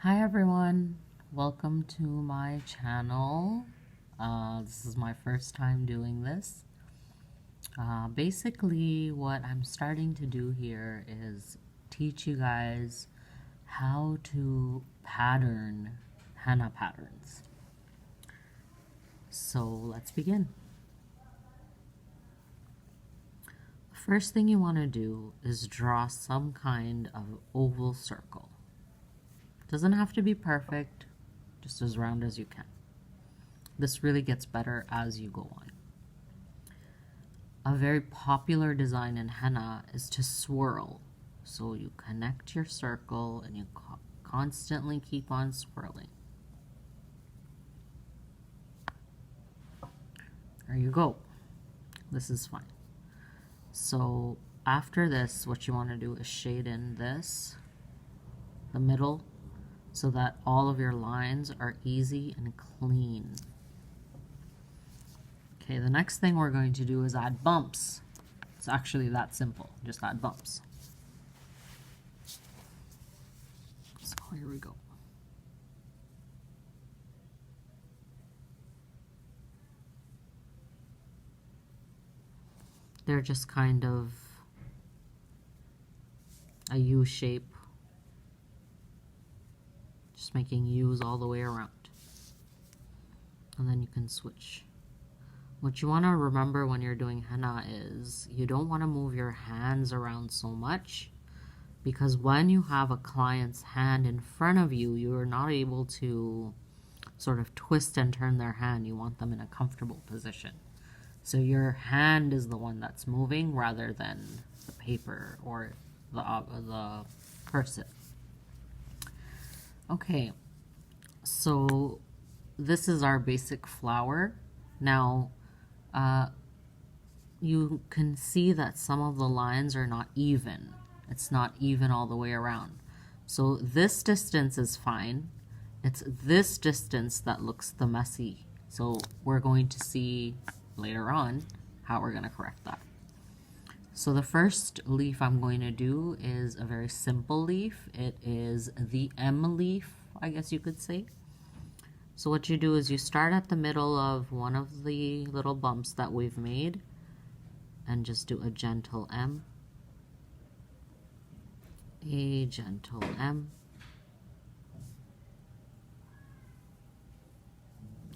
Hi everyone, welcome to my channel. This is my first time doing this. Basically what I'm starting to do here is teach you guys how to pattern henna patterns. So let's begin. The first thing you want to do is draw some kind of oval circle. Doesn't have to be perfect, just as round as you can. This really gets better as you go on. A very popular design in henna is to swirl. So you connect your circle and you constantly keep on swirling. There you go. This is fine. So after this, what you want to do is shade in this, the middle, so that all of your lines are easy and clean. Okay, the next thing we're going to do is add bumps. It's actually that simple, just add bumps. So here we go. They're just kind of a U shape, just making U's all the way around. And then you can switch. What you want to remember when you're doing henna is you don't want to move your hands around so much, because when you have a client's hand in front of you, you're not able to sort of twist and turn their hand. You want them in a comfortable position. So your hand is the one that's moving rather than the paper or the person. Okay, so this is our basic flower. Now, you can see that some of the lines are not even. It's not even all the way around. So this distance is fine. It's this distance that looks the messy. So we're going to see later on how we're going to correct that. So the first leaf I'm going to do is a very simple leaf. It is the M leaf, I guess you could say. So what you do is you start at the middle of one of the little bumps that we've made and just do a gentle M, a gentle M.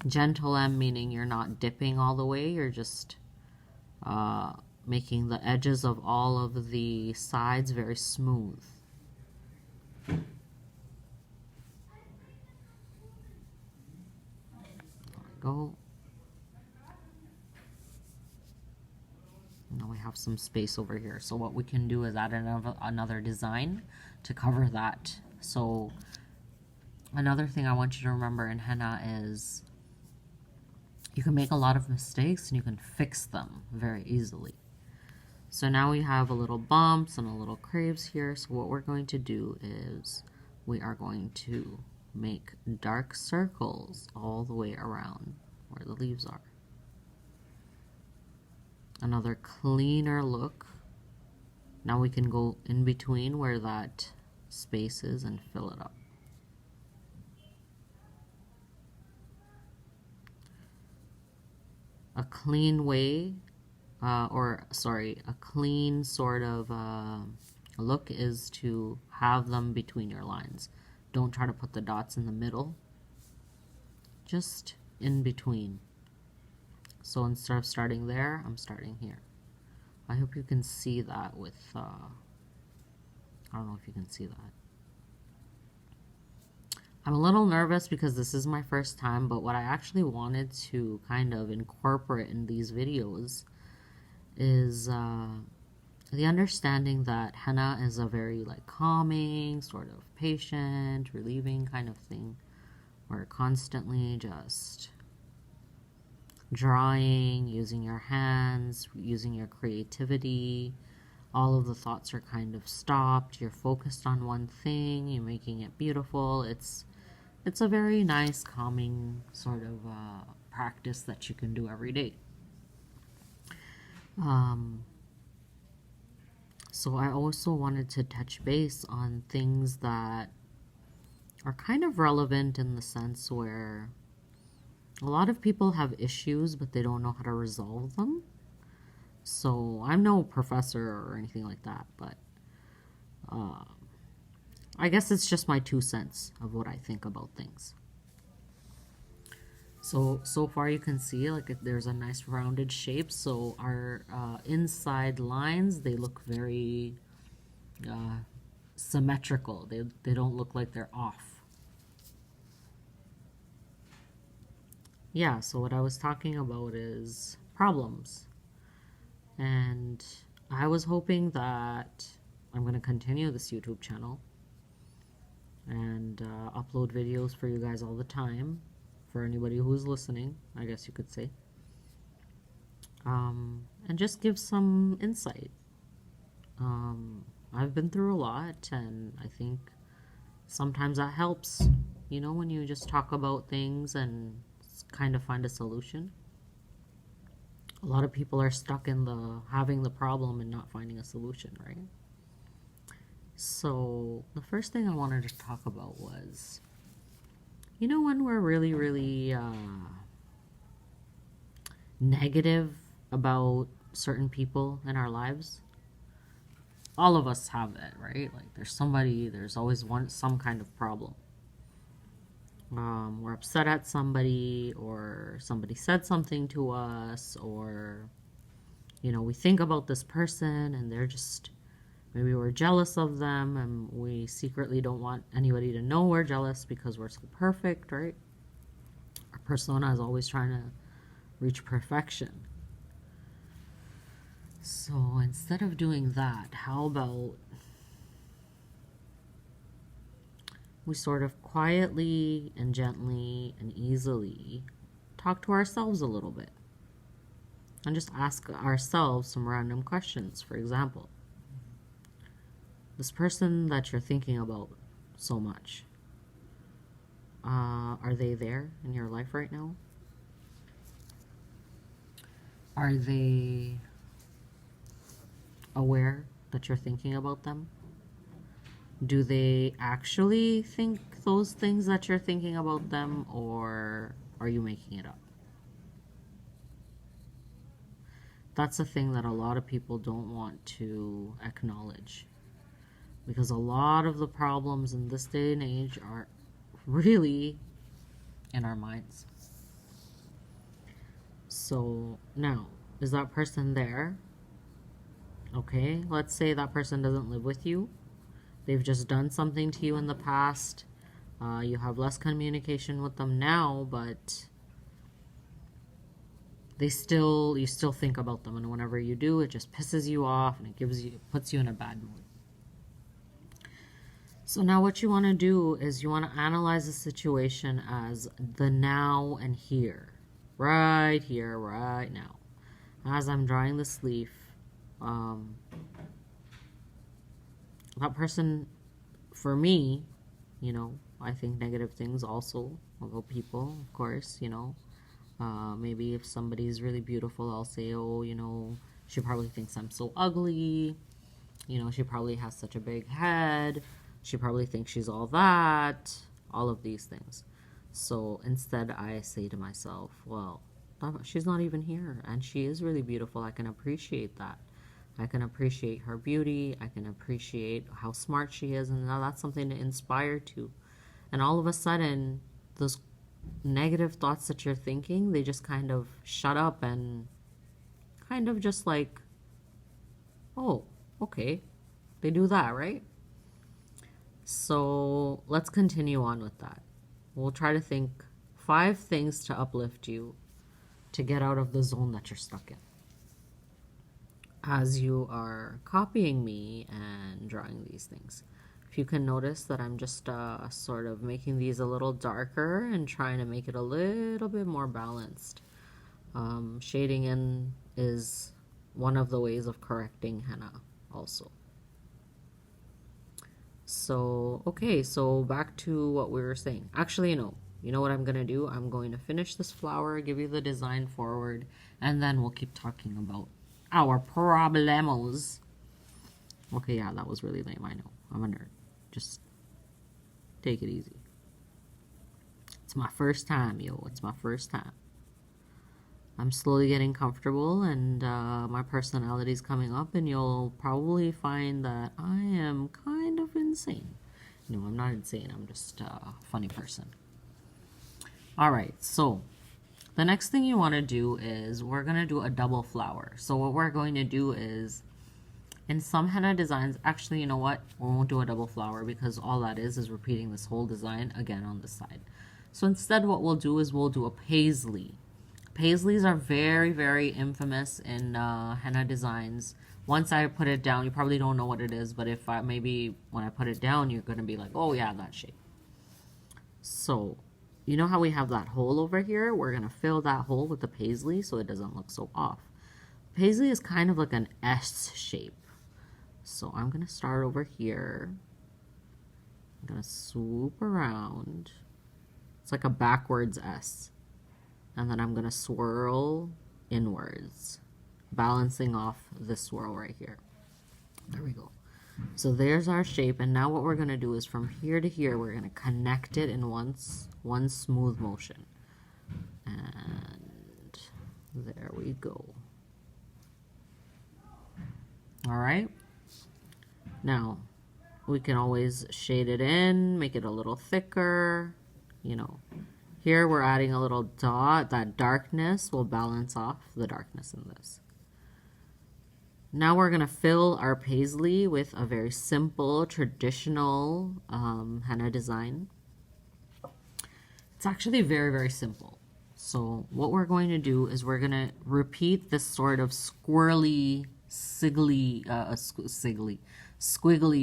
Gentle M meaning you're not dipping all the way, you're just making the edges of all of the sides very smooth. There we go. Now we have some space over here. So what we can do is add another design to cover that. So another thing I want you to remember in henna is you can make a lot of mistakes and you can fix them very easily. So now we have a little bumps and a little creeps here. So what we're going to do is we are going to make dark circles all the way around where the leaves are. Another cleaner look. Now we can go in between where that space is and fill it up. A clean way, a clean sort of look is to have them between your lines. Don't try to put the dots in the middle, just in between. So instead of starting there, I'm starting here. I hope you can see that with, I don't know if you can see that. I'm a little nervous because this is my first time, but what I actually wanted to kind of incorporate in these videos is the understanding that henna is a very like calming, sort of patient, relieving kind of thing. We're constantly just drawing, using your hands, using your creativity. All of the thoughts are kind of stopped. You're focused on one thing. You're making it beautiful. It's a very nice, calming sort of practice that you can do every day. So I also wanted to touch base on things that are kind of relevant in the sense where a lot of people have issues, but they don't know how to resolve them. So I'm no professor or anything like that, but I guess it's just my 2 cents of what I think about things. So far you can see like there's a nice rounded shape. So our inside lines, they look very symmetrical. They don't look like they're off. Yeah, so what I was talking about is problems. And I was hoping that I'm going to continue this YouTube channel and upload videos for you guys all the time, for anybody who's listening, I guess you could say. And just give some insight. I've been through a lot, and I think sometimes that helps, you know, when you just talk about things and kind of find a solution. A lot of people are stuck in having the problem and not finding a solution, right? So the first thing I wanted to talk about was, you know, when we're really, really negative about certain people in our lives. All of us have that, right? Like there's always some kind of problem. We're upset at somebody, or somebody said something to us, or, you know, we think about this person and maybe we're jealous of them, and we secretly don't want anybody to know we're jealous because we're so perfect, right? Our persona is always trying to reach perfection. So instead of doing that, how about we sort of quietly and gently and easily talk to ourselves a little bit and just ask ourselves some random questions. For example, this person that you're thinking about so much, are they there in your life right now? Are they aware that you're thinking about them? Do they actually think those things that you're thinking about them, or are you making it up? That's a thing that a lot of people don't want to acknowledge, because a lot of the problems in this day and age are really in our minds. So now, is that person there? Okay, let's say that person doesn't live with you. They've just done something to you in the past. You have less communication with them now, but you still think about them, and whenever you do, it just pisses you off, and it puts you in a bad mood. So now what you want to do is you want to analyze the situation as the now and here, right now. As I'm drawing this leaf, that person, for me, you know, I think negative things also about people, of course, you know. Maybe if somebody's really beautiful, I'll say, oh, you know, she probably thinks I'm so ugly. You know, she probably has such a big head. She probably thinks she's all that. All of these things. So instead, I say to myself, well, she's not even here, and she is really beautiful. I can appreciate that. I can appreciate her beauty. I can appreciate how smart she is, and now that's something to inspire to. And all of a sudden, those negative thoughts that you're thinking, they just kind of shut up and kind of just like, oh, okay, they do that, right? So let's continue on with that. We'll try to think 5 things to uplift you, to get out of the zone that you're stuck in. As you are copying me and drawing these things, if you can notice that I'm just sort of making these a little darker and trying to make it a little bit more balanced. Shading in is one of the ways of correcting henna also. So, okay, so back to what we were saying. Actually, no. You know what I'm going to do? I'm going to finish this flower, give you the design forward, and then we'll keep talking about our problemos. Okay, yeah, that was really lame, I know. I'm a nerd. Just take it easy. It's my first time, yo. It's my first time. I'm slowly getting comfortable, and my personality is coming up, and you'll probably find that I am kind of insane. No, I'm not insane. I'm just a funny person. All right, so the next thing you want to do is we're going to do a double flower. So what we're going to do is, in some henna designs, actually, you know what? We won't do a double flower because all that is repeating this whole design again on the side. So instead what we'll do is we'll do a paisley. Paisleys are very, very infamous in henna designs. Once I put it down, you probably don't know what it is, but if maybe when I put it down, you're going to be like, oh yeah, that shape. So, you know how we have that hole over here? We're going to fill that hole with the paisley so it doesn't look so off. Paisley is kind of like an S shape. So I'm going to start over here. I'm going to swoop around. It's like a backwards S. And then I'm going to swirl inwards, balancing off this swirl right here. There we go. So there's our shape, and now what we're going to do is from here to here, we're going to connect it in one smooth motion. And there we go. All right. Now, we can always shade it in, make it a little thicker, you know. Here we're adding a little dot. That darkness will balance off the darkness in this. Now we're going to fill our paisley with a very simple, traditional henna design. It's actually very, very simple. So what we're going to do is we're going to repeat this sort of squiggly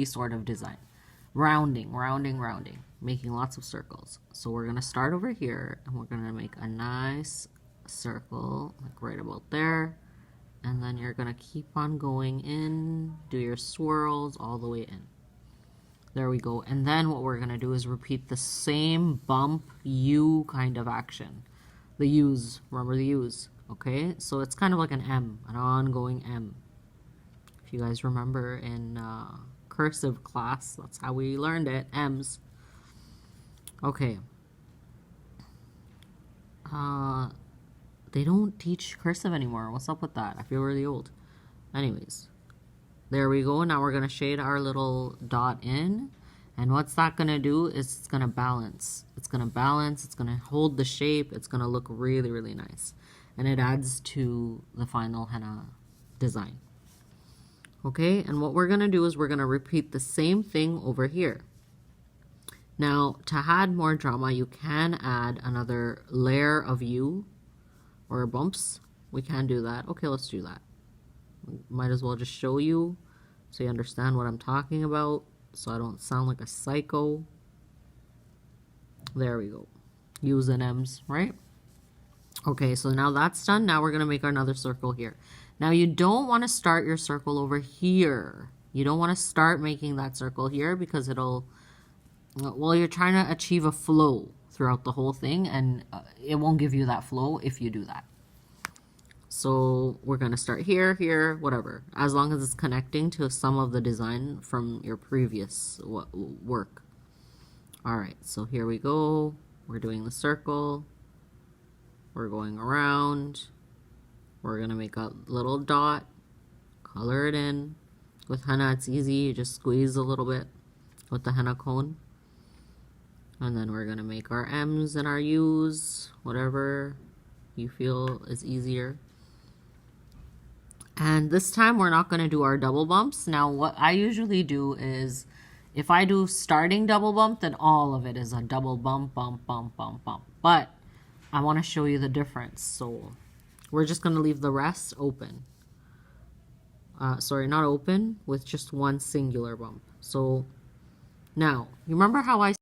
sort of design. Rounding, making lots of circles. So we're going to start over here, and we're going to make a nice circle, like right about there. And then you're going to keep on going in, do your swirls all the way in. There we go. And then what we're going to do is repeat the same bump U kind of action. The U's, remember the U's, okay? So it's kind of like an M, an ongoing M. If you guys remember in cursive class, that's how we learned it, M's. Okay. They don't teach cursive anymore. What's up with that? I feel really old. Anyways, there we go. Now we're going to shade our little dot in. And what's that going to do is it's going to balance. It's going to balance. It's going to hold the shape. It's going to look really, really nice. And it adds to the final henna design. Okay, and what we're going to do is we're going to repeat the same thing over here. Now, to add more drama, you can add another layer of U or bumps. We can do that. Okay, let's do that. Might as well just show you so you understand what I'm talking about, so I don't sound like a psycho. There we go. U's and M's, right? Okay, so now that's done. Now we're going to make another circle here. Now you don't want to start your circle over here. You don't want to start making that circle here because it'll, well, you're trying to achieve a flow throughout the whole thing, and it won't give you that flow if you do that. So we're going to start here, here, whatever, as long as it's connecting to some of the design from your previous work. All right, so here we go. We're doing the circle. We're going around. We're going to make a little dot, color it in. With henna, it's easy. You just squeeze a little bit with the henna cone. And then we're going to make our M's and our U's, whatever you feel is easier. And this time we're not going to do our double bumps. Now what I usually do is, if I do starting double bump, then all of it is a double bump, bump, bump, bump, bump. But I want to show you the difference. So we're just going to leave the rest open. Sorry, not open, with just one singular bump. So now, you remember how I